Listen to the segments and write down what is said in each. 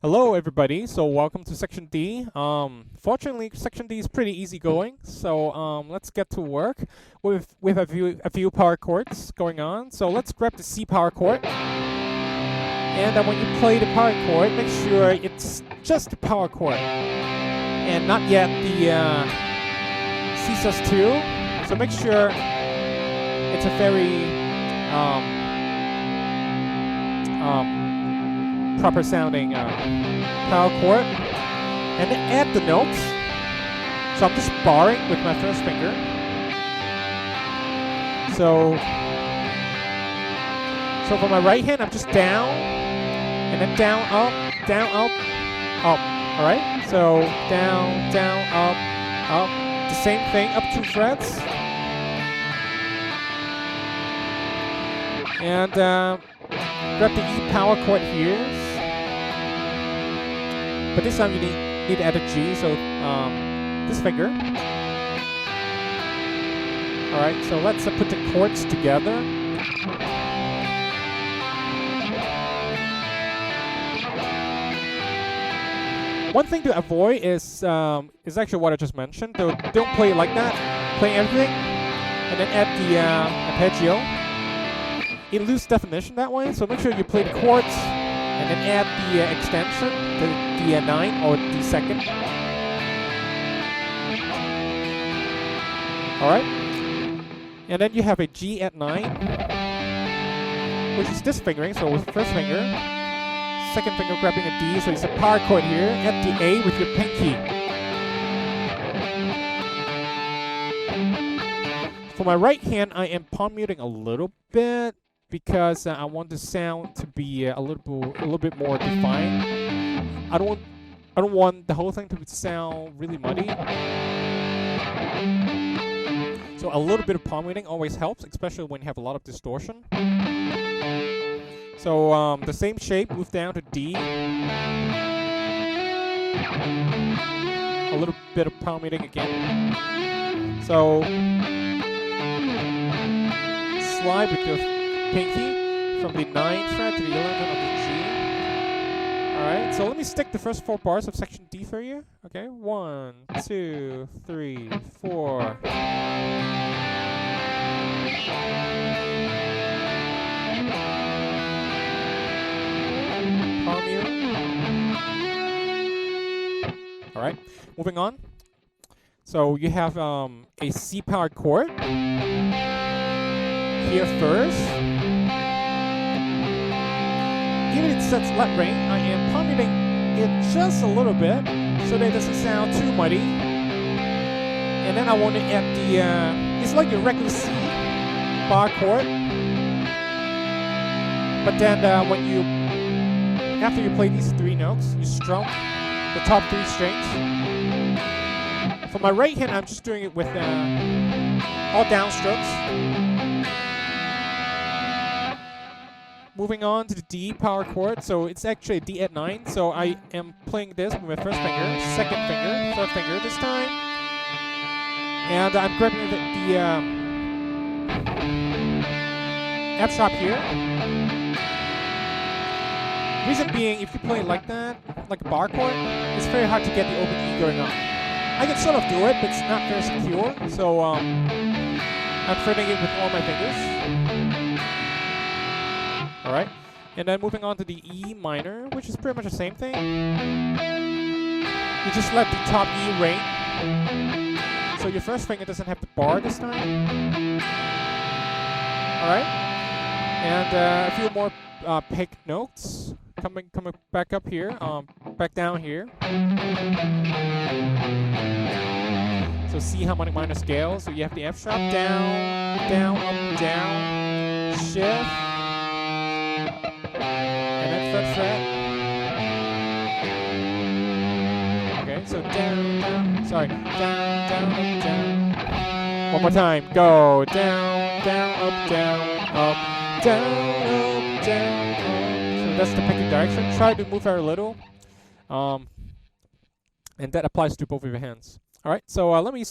Hello everybody, so welcome to section D. Fortunately section D is pretty easygoing, so let's get to work with a few power chords going on. So let's grab the C power chord, and when you play the power chord, make sure it's just the power chord and not yet the C sus2. So make sure it's a very proper sounding power chord, and then add the notes. So I'm just barring with my first finger. So for my right hand, I'm just down, and then down, up, up. All right. So down, down, up, up. The same thing, up 2 frets, and grab the E power chord here. But this time you need to add a G, so this finger. Alright, so let's put the chords together. One thing to avoid is actually what I just mentioned. So don't play it like that. Play everything, and then add the arpeggio. It loses definition that way, so make sure you play the chords, and then add the extension, the 9 or the second. Alright. And then you have a G at 9, which is this fingering, so with first finger. Second finger grabbing a D, so it's a power chord here. Add the A with your pinky. For my right hand, I am palm muting a little bit, because I want the sound to be a little bit more defined. I don't want the whole thing to sound really muddy. So a little bit of palm muting always helps, especially when you have a lot of distortion. So the same shape, move down to D. A little bit of palm muting again. So slide with your pinky from the 9th fret to the 11th of the G. Alright, so let me stick the first 4 bars of section D for you. Okay, 1, 2, 3, 4. Palm mute. Alright, moving on. So you have a C powered chord here first. Even if it sets let ring, I am palm muting it just a little bit so that it doesn't sound too muddy. And then I want to add the, it's like your regular C bar chord. But then after you play these 3 notes, you strum the top 3 strings. For my right hand, I'm just doing it with all downstrokes. Moving on to the D power chord, so it's actually a D at 9, so I am playing this with my first finger, second finger, third finger this time, and I'm grabbing the F sharp here. Reason being, if you play it like that, like a bar chord, it's very hard to get the open E going on. I can sort of do it, but it's not very secure, so I'm fretting it with all my fingers. Alright, and then moving on to the E minor, which is pretty much the same thing. You just let the top E ring. So your first finger doesn't have the bar this time. Alright, and a few more pick notes. Coming back up here, back down here. So C harmonic minor scale. So you have the F sharp, down, down, up, down, shift. And then fret. Okay, so down, down, sorry, down, down, up, down. One more time, go, down, down, up, down, up, down, up, down, up. So that's the picking direction. Try to move her a little. And that applies to both of your hands. Alright, so let me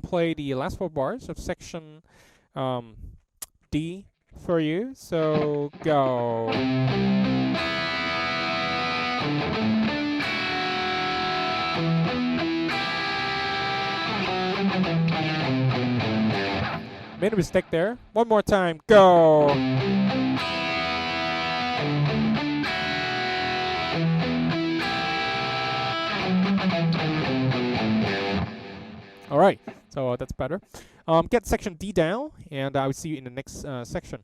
play the last 4 bars of section D for you. So go. Made a mistake there. One more time. Go. All right. So that's better. Get section D down, and I will see you in the next section.